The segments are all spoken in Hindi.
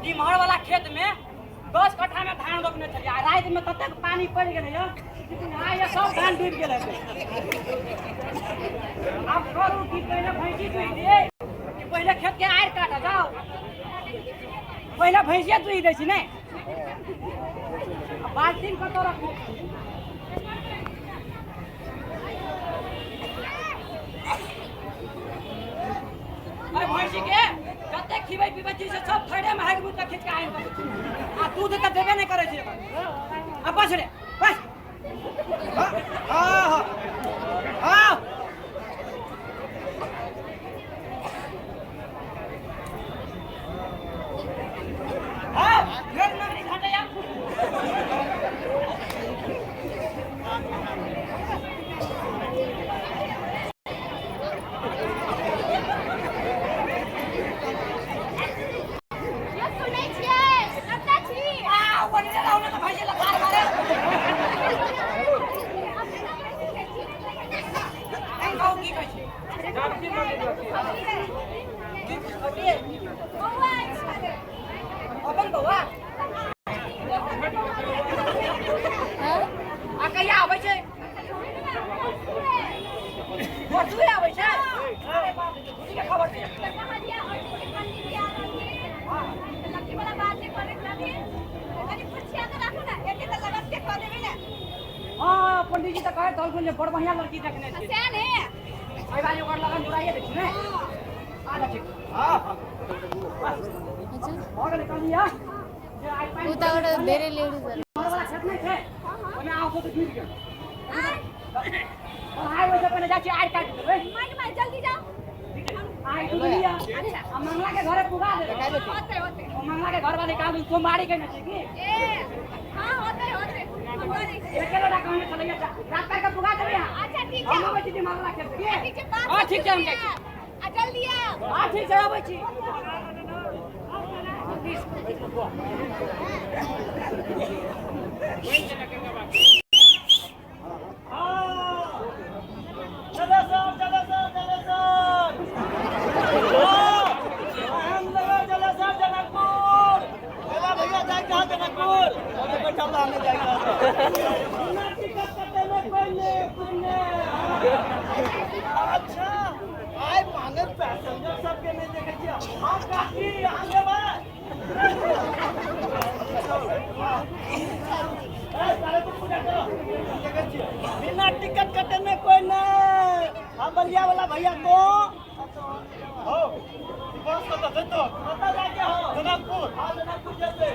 डिमहर वाला खेत में 10 कट्ठा में धान रोपने चलिए रात में तब तक पानी पड़ गए ये सब धान डूब गए अब करू कि पहले भैंसी दुई दिए कि पहले खेत के आड़ काटा जाओ पहले भैंसिया दुई दै छी ने बाल्टीन कतौ रखू भैंसी के कते खिबै पिबै छी से सब थैरे में हाइग मुत खींच के आइन आ दूध त देबे नहीं करे छी आ बस रे बस हां हां हां घर नगरी घाटे या पंडित जी तो कहे तो बड़ बढ़िया लड़की देखने छी ने आई वाली ओकर लगन जुड़ाइए देखी ने आधा ठीक हां अच्छा और निकालिया जे आई पानी उतावड़ बेरे लेडी सर वाला खेत नहीं थे ओने आओ तो गिर गया और हाय वैसे पहले जाची आड़ काट देबे माई जल्दी जाओ आई दुनिया अच्छा हम मंगला के घरे पुगा दे होते होते मंगला के घर वाले काम सोमवारी के न छी की ए हां होते होते चलो ना कहने चले जा रात का पुगा देबे अच्छा ठीक है हम बेटी मंगला के ठीक है हां ठीक है हम जाई आ जल्दी आ हां ठीक है आबै छी अच्छा आय मांगे पैसेंजर सबके नहीं देखे छी हम काकी आगे बा ए सारे को पूजा करो देखे छी बिना टिकट कटे में कोई नहीं हम बलिया वाला भैया को हो बस तो देतो पता जाके हो जनकपुर हां जनकपुर जैसे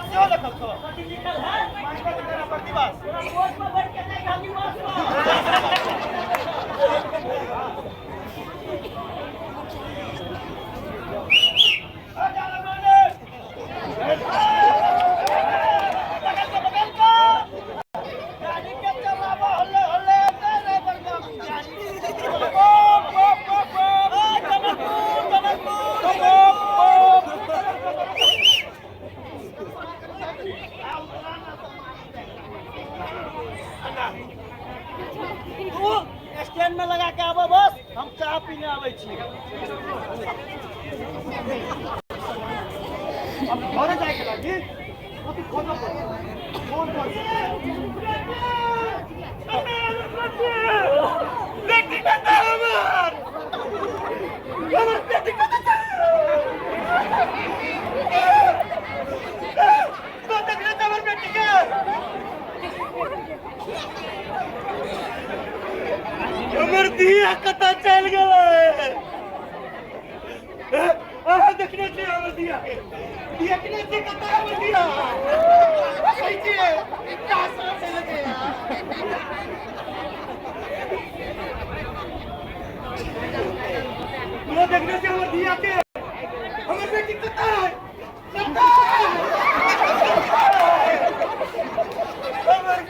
क्यों देखो तो डिजिटल है मांगो तेरा प्रतिवास पोस्ट में बैठ के नहीं खाली मास स्टैंड में लगा के आबो बस हम चाय पीने आबै छी अब घरे जाए के लागी ओती खोजो फोन कर बेटी का हमर बेटी का तो तक ले हमर बेटी के हमर दिया कता चल गेलै आ देखने से हमर दिया देखने से कता हमर दिया सही है क्या सांस लगे वो देखने से हमर दिया के हमर बेटी कता है कता हमर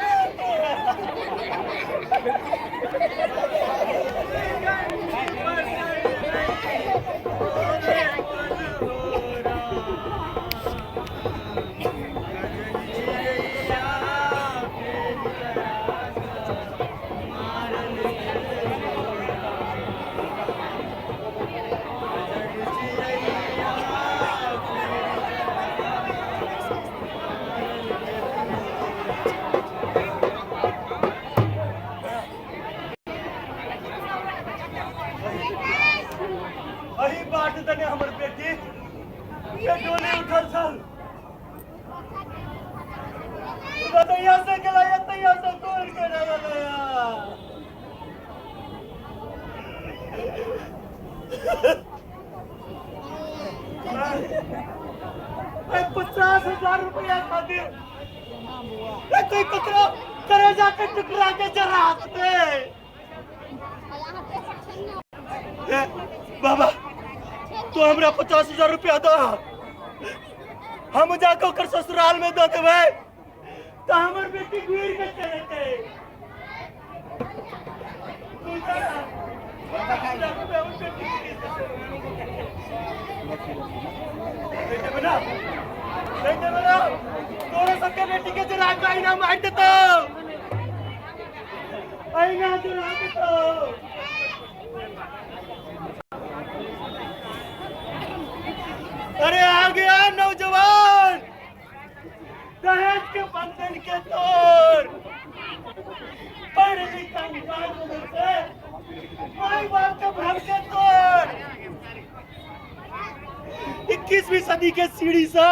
यहाँ से गला या यहाँ से तोड़ के ना गया। 50,000 रुपया खातिर कोई कतरा करे जाके टुकड़ा के जरा हाथ बाबा तो हमरा 50,000 रुपया दो, हम जाकर कर ससुराल में दो देवे तो हमर बेटी गुर के चलते तोरे सबके बेटी के जरा आईना मार देता, आईना जरा देता। अरे आ गया नौजवान, दहेज के बंधन के तोड़, पढ़ लिखा से माई बाप के भ्रम के तोड़, 21वीं सदी के सीढ़ी से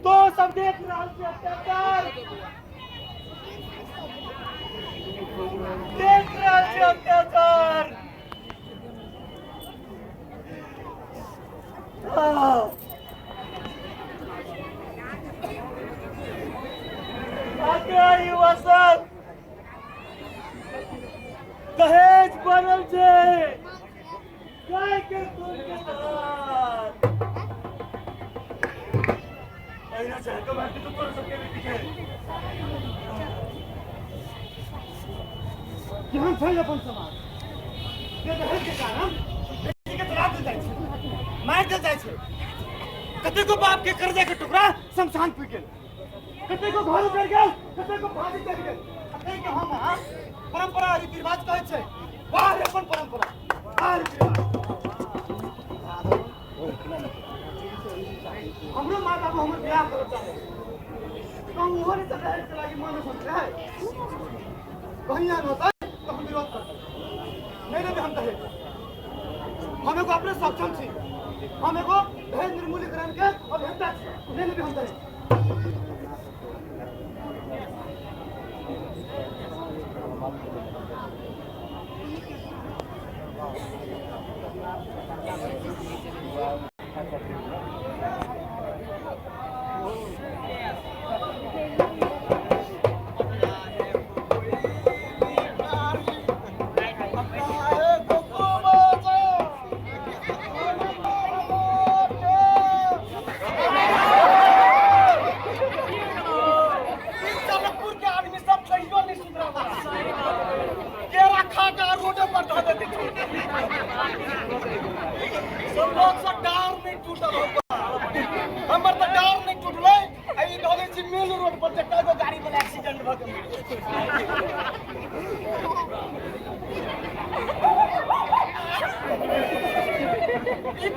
तो सब देख राज्य अत्याचार, देख राज्य अत्याचार। युवा सब दहेज बनल छे गाय के दूध के साथ ऐना चाहे तो बाकी तो कर सकते बेटी के जहां छै अपन समाज के दहेज के कारण बेटी के तलाक दे जाय छै, मार दे जाय छै। कते को बाप के कर्जा के टुकड़ा शमशान पी गेल, कते को घर उजड़ गेल, कते को फादी चढ़ गेल। कते के हम परंपरा रीति रिवाज कहै छै, वाह रे अपन परंपरा, वाह रीति रिवाज। हमरो माँ बाबू हमर बियाह करत चाहे, हम ओहो ने सब दहेज के लागी मन सोच रहे है, कहीं आन होता तो हम विरोध करते नहीं देते हम दहेज। हम एगो अपने सक्षम छी, हम एगो दहेज निर्मूलीकरण के अभियंता छी, नहीं देते हम दहेज।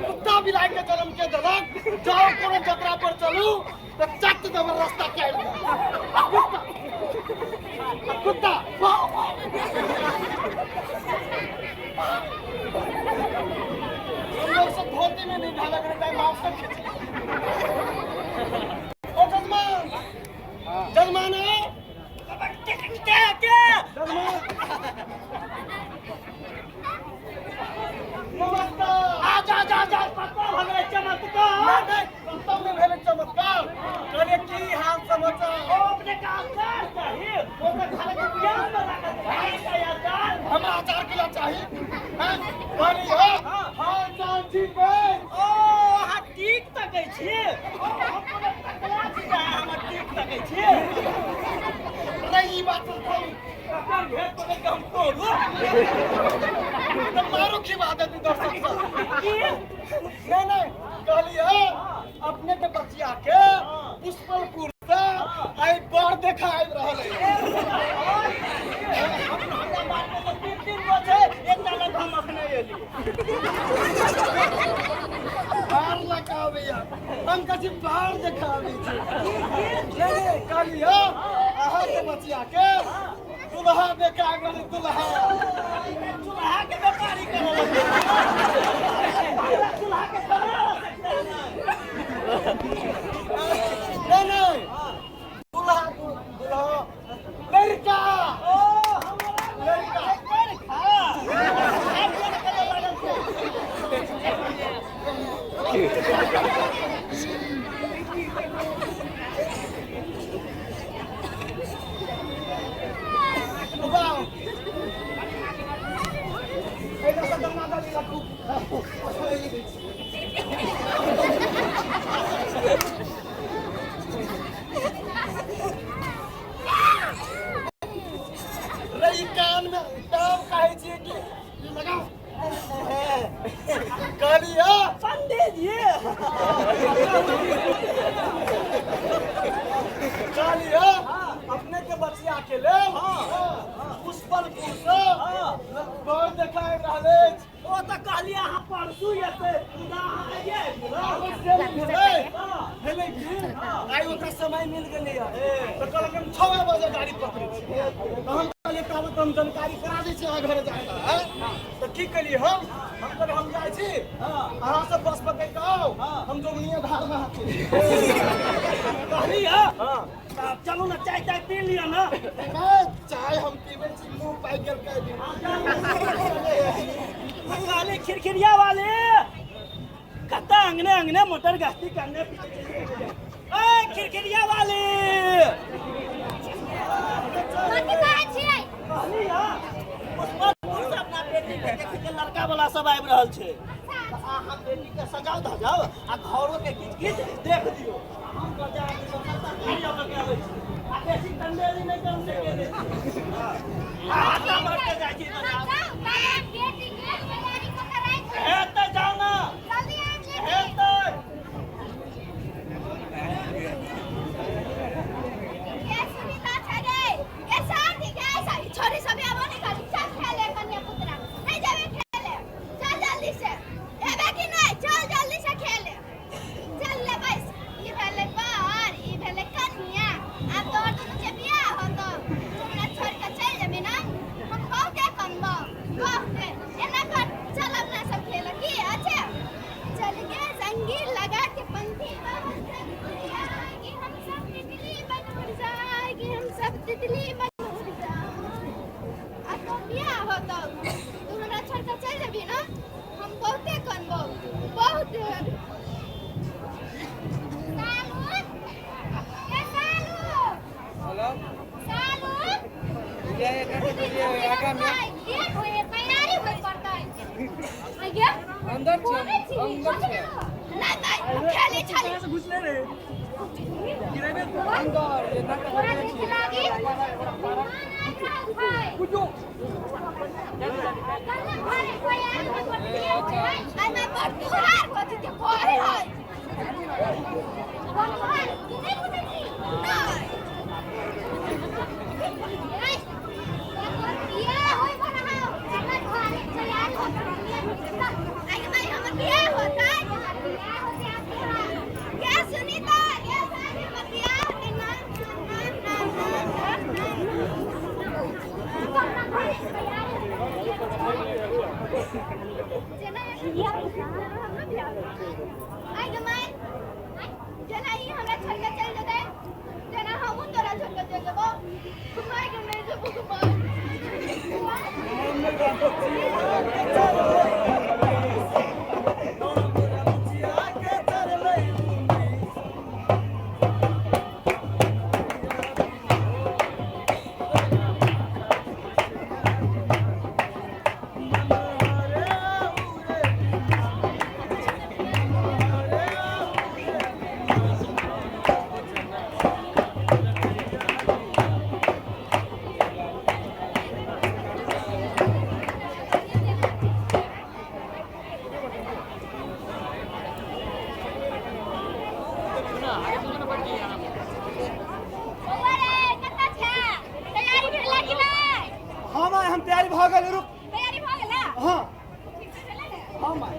कुत्ता बिलाई के जन्म के दलक जाओ कोनो जतरा पर चलू तो चट देव रास्ता काट कुत्ता लोग सब धोती में नहीं ढाला करता है, मांस सब खींच ओ जजमान जजमान है क्या क्या नमस्कार। आजा आजा आजा पक्का भले चमत्कार नहीं तुमने भेले चमत्कार करे की हाल समाचार ओ अपने काम कर चाहिए वो तो खाने के बियाह में रखा है यार हम आचार किला चाहिए हैं पानी हो हां चाची पे ओ हा ठीक तकै छी ओ हम तकला छी हम ठीक तकै छी नहीं बात तो कर भेट पकड़ के हम तोड़ू तो मारो की बात है दर्शक नहीं नहीं कहलिए अपने के बचिया के पुष्पलपुर से आई बार देखा आइ रहल है हमरा बात में तो 3 बजे एक तक हम अपने एली बाहर लगाबिया हम कछि बाहर देखाबी छी नहीं कहलिए अहाँ के बचिया के दुल्हा देखा गली दुल्हा दुल्हा के व्यापारी करे दुल्हा के नहीं नहीं दुल्हा गेली तो कहलक हम 6 बजे गाड़ी पकड़ै छी तो हम कहलिए तब हम जानकारी करा दै छी अहाँ घर जाके तो की केलिए हम कहलिए हम जाइ छी अहाँ सब बस पकड़ के आओ हम जोगनिया धार में हाथी कहली हां चलू ना चाय चाय पी लिया ना चाय हम पीबे छी मुंह पाइ गेल कह दिन वाले खिरखिरिया वाले कता अंगने अंगने मोटर गश्ती करने ए खिरखिरिया वाले कथि कहै छियै कहली मुजफ्फरपुर से अपना बेटी के देखे के लड़का वाला सब आबि रहल छै अहाँ बेटी के सजाओ धजाओ आ घरो के किछ किछ देख दियो हम बजा के सब खाइया लगे आबै छी आ बेसी तंडेली नहीं कर सके हां ना मर के जाइ छी ना बेटी के तैयारी क के राख एते जाओ ना जल्दी आ एते ये सुनीता छरे ये शादी के ऐसा छोरी सब आबो नहीं कर चल खेले कन्या पुत्रा नहीं जावे खेले चल जल्दी से एबे कि नहीं चल जल्दी से खेले चल ले बस ई भेले बाहर ई भेले कन्या अब तोर दोनों के बियाह हो तो हमरा छोड़ के चल जेबे ना हम कहते कनबो कहते एना कर चल अपना सब खेल की अच्छा चल के संगीत लगा के पंथी कि हम सब तितली बन उड़ जाए कि हम सब तितली बन उड़ जाए अब तो बियाह हो तो तू हमरा छोड़ के चल जेबी ना हम बहुते कनबो बहुत सालू ए सालू हेलो सालू ये आगा में ये होए तैयारी होई पड़ता है आगे अंदर छे अंदर छे नहीं खेले छले से घुसले रे अंदर ये ना पूरा दिन लागी कुजो कन्ने भाई कोई आदमी पड़ती है आई मैं पड़ती हार को के कोई है भगवान नहीं बुझी नहीं ये होई बना हमरा घर तैयार हो आई मैं हमर बियाह होता है बियाह होते आप क्या सुनीता ये सारे बियाह के आई गमाई जना ही हमरा छोड़ के चल जते जना हम तोरा छोड़ के चल जबो घुमाई के नहीं जबो हम तैयारी भ गेल रुक तैयारी भ गेल हां ठीक से चले ने हां माय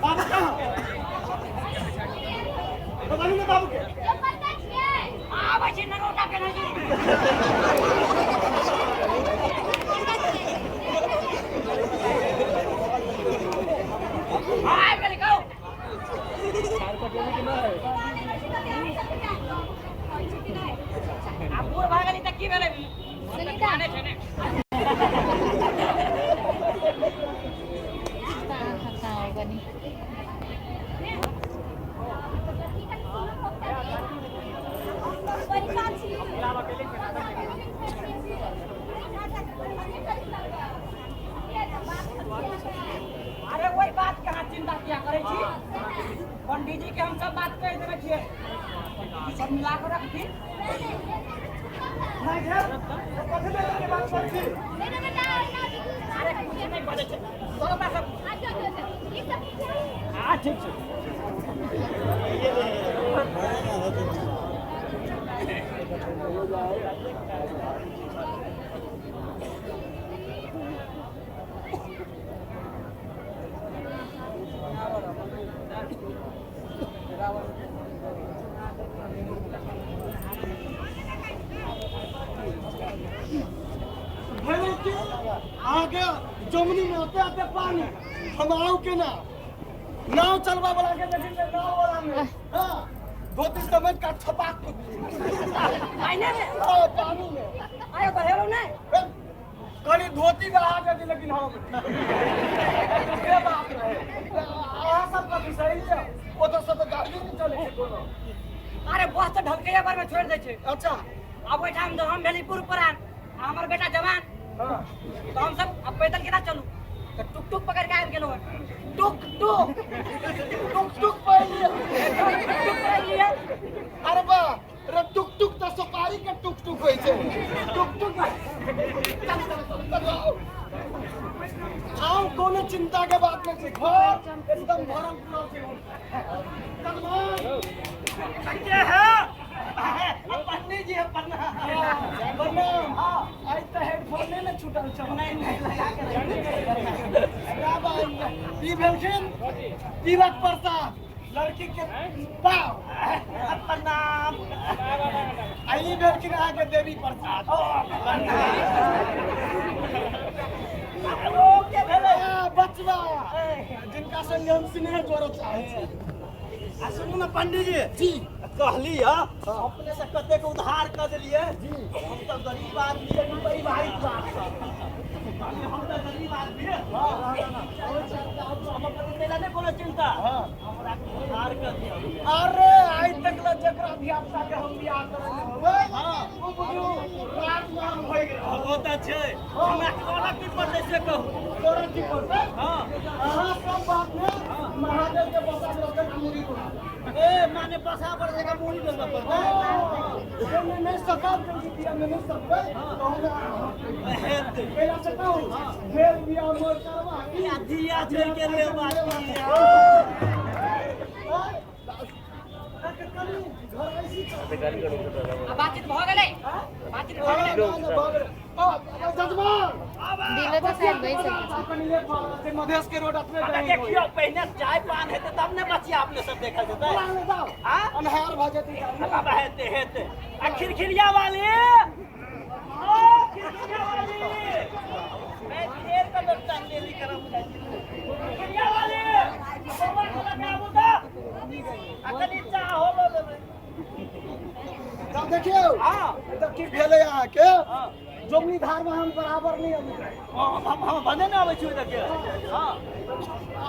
बाबू कहां बतानी ना बाबू के जो पता छिए आबै छी नरोटा के नहीं आइ गेली गौ आ बूढ़ भागली त की भेलै सुनीता खाने छै ने अरे वही बात के अहाँ चिंता किया करै छी पंडित जी के हम सब बात कह देबै छियै सब मिला के रखती नहीं घर कथि ले के बात कर छी अरे कुछ नहीं बजे छै तोरा पास हां ठीक छै भेले के आगे जमनी में होते आते पानी हम आओ के ना नाव चलवा वाला के देखिए नाव वाला में हां धोती समेत का छपाक आईने में पानी में आयो पर हेलो नहीं कनी धोती में आ गए लेकिन हम के बात रहे आ सब का विषय है वो तो सब गाड़ी नहीं चले छै कोनो अरे बस तो ढलके बार में छोड़ दे छे अच्छा अब ओइ टाइम हम भेलीपुर पुरान हमर बेटा जवान हां तो हम सब अब पैदल केना चलू तो टुक टुक पकड़ के आबि गेलो टुक टुक टुक टुक पहले अरे बा रे टुक टुक तो सुपारी के टुक टुक होय छै टुक टुक आओ कोनो चिंता के बात नहीं छै घर एकदम भरल पूरा छै क्या है पंडित जी प्रणाम आज तो हेडफोन ने छूटल छ नहीं लगा के क्या बात ई भेलखिन दीवक प्रसाद लड़की के पाव प्रणाम आई भेलखिन आगे देवी प्रसाद क्या भेले बचवा जिनका संग हम स्नेह जोड़ो चाहे आ सुनू ना पंडित जी कहली अपने से कते के उधार कर दिलिए जी हम तो गरीब आदमी है बड़ी भारी बात हम तो गरीब आदमी है हम नहीं कोनो चिंता हमरा के उधार कर दियो अरे आज तक ला जकरा धियापुता के हम बियाह करने होवे हां वो बुझू रात नाम होय गेल होता छे हमरा कोना की पड़ते से कहू तोरा की पड़ते हां अहाँ सब बात में महादेव के बसा में रखन मुरी को ए माने बसा पर जगह मूड़ी में पर मैं नहीं सकता जल्दी दिया मैं नहीं सकता कहूंगा पहला से कहूं फिर बियाह मोर करवा या दिया छोड़ के ले बात बातचीत भ गेलै बातचीत भ गेलै दिलो तो शायद वही से मधेश के रोड अपने देखियो पहले चाय पान हेते तब ने बचिया अपने सब देखल जेतै हां अनहार भ जेतै अब हेते हेते आ खिरखिरिया वाली ओ खिरखिरिया वाली मैं देर का लगता देरी करम खिरखिरिया वाली बाबा को लगाबू तो अकनी चाह हो लेबे तब देखियो हां तब की भेले यहाँ के जोमनी धार में हम बराबर नहीं अभी हम बने ना आवे छु देखे हां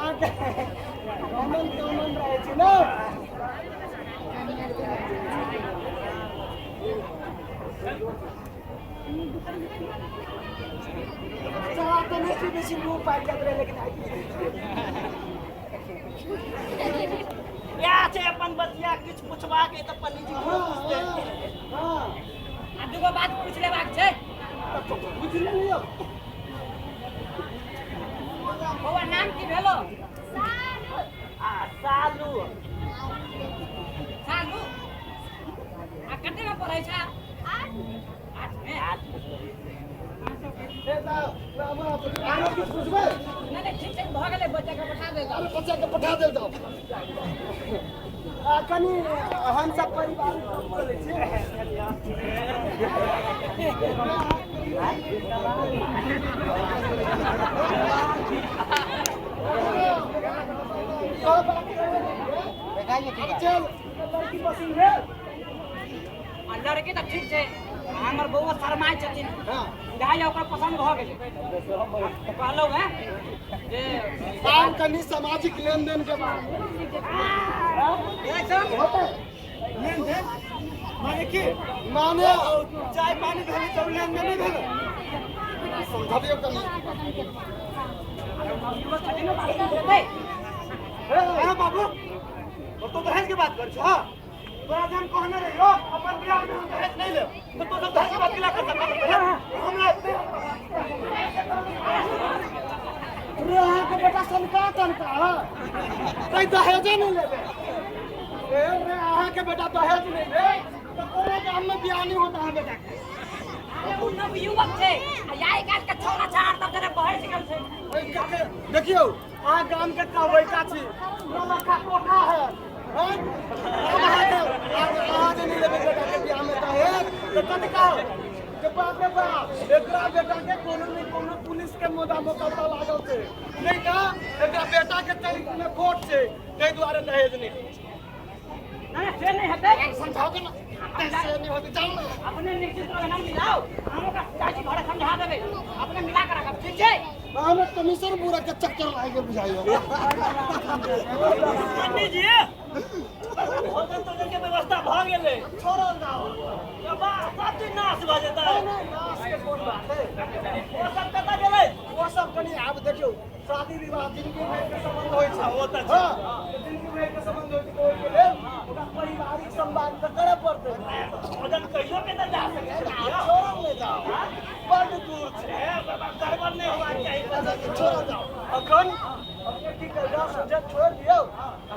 आगे कमन कमन रहे छी ना चला तो नहीं बेसी मुंह पाई कर रहे लेकिन आई या छे अपन बतिया किछ पूछवा के त पंडित जी को पूछते हां आ दुगो बात पूछ लेबाक छै बुझ लियो बौआ नाम की भेलो आ सालू सालू आ कते में पढ़ै छै 8 में ए दा रामा आरो किछ पूछबे नहीं ठीक ठीक भ गेलै बच्चा के पठा दे अरे बच्चा के पठा दे दो कनी हम सब परिवार चले छी चल लड़की पसंद है आ लड़की त ठीक छै हमर बौआ शर्माय छथिन हां गाय ओकर पसंद भ गेलै कहलौ हैं जे काम कनी सामाजिक लेन देन के बारे में एकदम होता है लेन देन माने की माने चाय पानी भेले तो लेन देन नहीं भेले समझाबियो कनी ए बाबू तो दहेज की बात कर छ हां तोरा जन कहने रहियो अपन बियाह में दहेज नहीं ले तो सब दहेज की बात किला कर सकता हमरा रहा के बेटा सनका तनका कई दहेज नहीं लेबे ए रे आहा के बेटा दहेज नहीं ले तो तोरे गांव में बियाह नहीं होता है बेटा के उ नव युवक छै आ याई काट के छोरा छाड़ तब जरे बाहर निकल छै देखियो आ गांव के कहबै का छी नौलखा कोठा है हैं निकाल के बाप रे बाप एकरा बेटा के कोनो नहीं कोनो पुलिस के मोदा मुकदमा लागल छै नहीं ना एकरा बेटा के चरित्र में खोट छै तै दुआरे दहेज नहीं नहीं से नहीं हटे समझाओ के ना ऐसे नहीं होते जाओ ना अपने निश्चित रूप से नाम मिलाओ हमो का चाची घरे समझा देबे अपने मिला कर रखब ठीक छै हमें कमीशन पूरा के चक्कर लाग के बुझाइयो पंडित जी भोजन तो के व्यवस्था भ गेले छोड़ो जाओ के बात सब नाश भ जेता नाश के कोन बात है वो सब कता गेले वो सब कनी आब देखियो शादी विवाह जिनके में के संबंध होय छै ओ त छै जिनके में के संबंध होय छै ओय के लेल ओका पारिवारिक संवाद त करे पड़ते भोजन कहियो के त जा सके छोड़ो ले जाओ बड़ दूर छै गड़बड़ नहीं होना चाहिए छोड़ो जाओ अखन अपने की कर जाओ सब्जेक्ट छोड़ दियो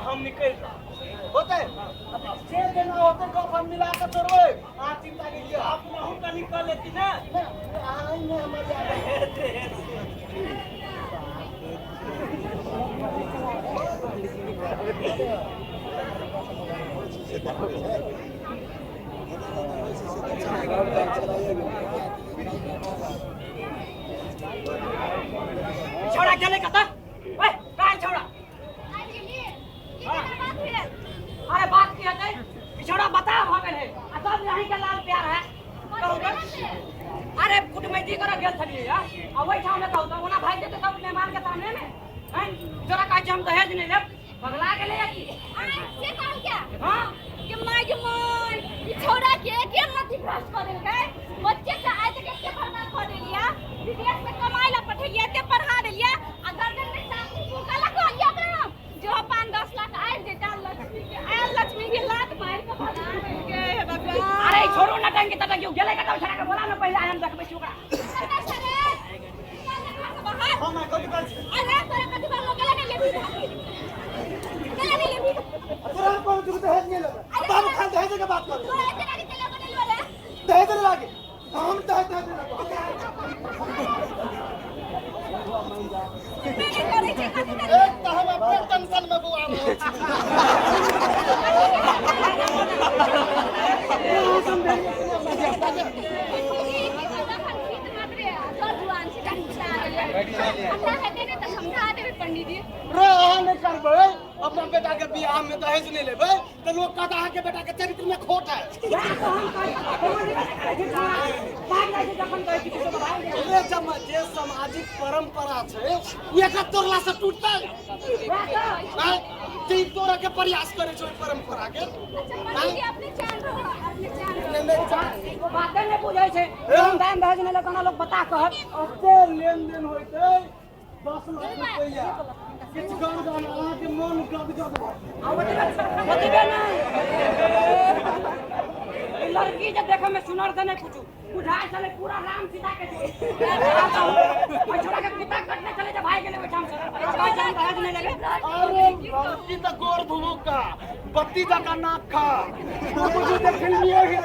हम निकल जाओ होते से देना होते को हम मिला के छोड़ो आ चिंता कीजिए आप हम का निकल लेती ना आई ने मजा छोड़ा चले कता ओए काहे छोड़ा अरे बात की है छोड़ा बता हो गए है आ सब यहीं के लाल प्यार है कहू तो अरे कुटमैती करो गेल छलिए आ वही ठाव में कहू तो ओना भाई देते सब मेहमान के सामने में हैं छोड़ा काहे हम दहेज नहीं लेब पगला गेले या की से कहू क्या हां कि माय ये छोड़ा के मत भ्रष्ट कर देलकै बच्चे से आज तक के बर्बाद कर देलिया विदेश में कमाई ला पठेलिया ते पढ़ा देलिया आ गर्दन में चाकू फूका लगा लिया ओकरा जो 5-10 लाख आइ देता लक्ष्मी के आयल लक्ष्मी के लात मार के भगा देलकै हे भगवान अरे छोड़ो ना टंकी तक क्यों गेले कता छोड़ा के बोला ना पहले हम देखबै छी ओकरा हम कथि कर अरे तोरा कथि बार लोग लगे लेबी चला नहीं लेबी तोरा को दहेज नहीं लेबे बाबू खान दहेज के बात कर तोरा इतना के चला बदल वाला दहेज लागे हम दहेज नहीं करे छै कथि करे एक तो हम अपने टेंशन में बुआ रहे पंडित जी रे अहाँ नहीं करबे अपना बेटा के बियाह में दहेज नहीं लेबे तो लोग कहता है कि बेटा के चरित्र में खोट है ये जे सामाजिक परंपरा छै एका तोड़ला से टूटतै हैं जे तोड़ा के प्रयास करे छै परंपरा के पंडित जी अपने जान नहीं जान बात नहीं बुझै छै हम दान दहेज नहीं लेतना लोग बता कहत अते लेन देन होइते 10 लाख रुपया किछ कर गाना अहाँ के मन गदगद भ बतिबे ना लड़की जे देखे में सुनर देने कुछ बुझाए चले पूरा राम सीता के छोड़ा के कुत्ता कटने चले जा भाई गेले बैठाम से भाई जान दहेज नहीं लेबे अरे गलती तो गोर भूमू का बत्ती जका नाक खा तो मुझे देखल लिए ही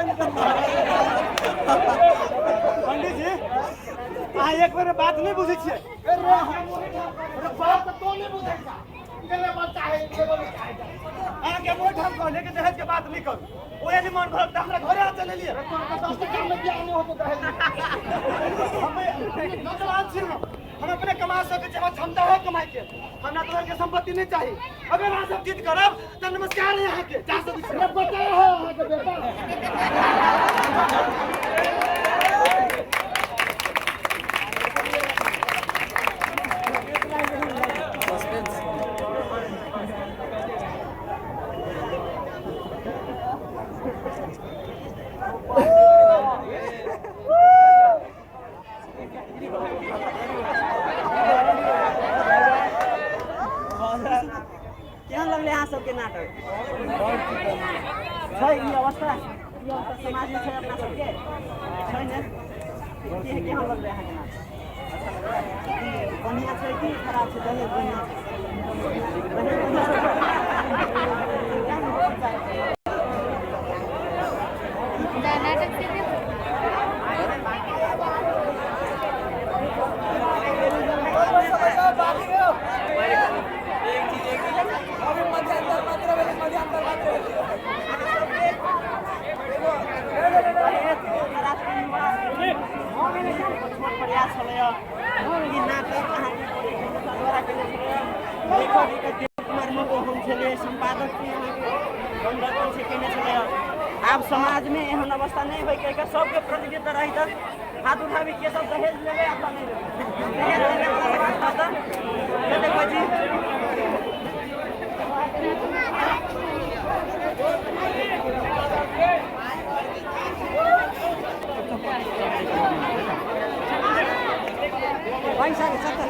पंडित जी आ एक बार बात नहीं बुझै छियै अरे बात तो नहीं बुझै छा केले बच्चा है केवल आ के मोठ हम कहले के दहेज के बात नहीं कर ओए नहीं मन भरत हमरा घरे आ चले लिए तो 10 टका में क्या नहीं होतो दहेज हमें नौजवान छी हम अपने कमा सके जब क्षमता है कमाई के हमरा तोहर के संपत्ति नहीं चाहिए अगर अहाँ सब जीत करब त नमस्कार है अहाँ के जा सकय छी बता है अहाँ के बेटा केहन लगले अहाँ सबके नाटक छै ई अवस्था समाज में छै अपना सबके छै ने केहन लगले अहाँके नाटक बढ़िया छै कि खराब छै दहेज बढ़िया नाटक से खराब संरक्षण से केने छले आब समाज में एहन अवस्था नहीं होय के सबके प्रतिनिधित्व रही त हाथ उठाबी के सब दहेज लेबे आता नहीं लेबे दहेज लेबे वाला से बात था ये देखो जी पैसा के 70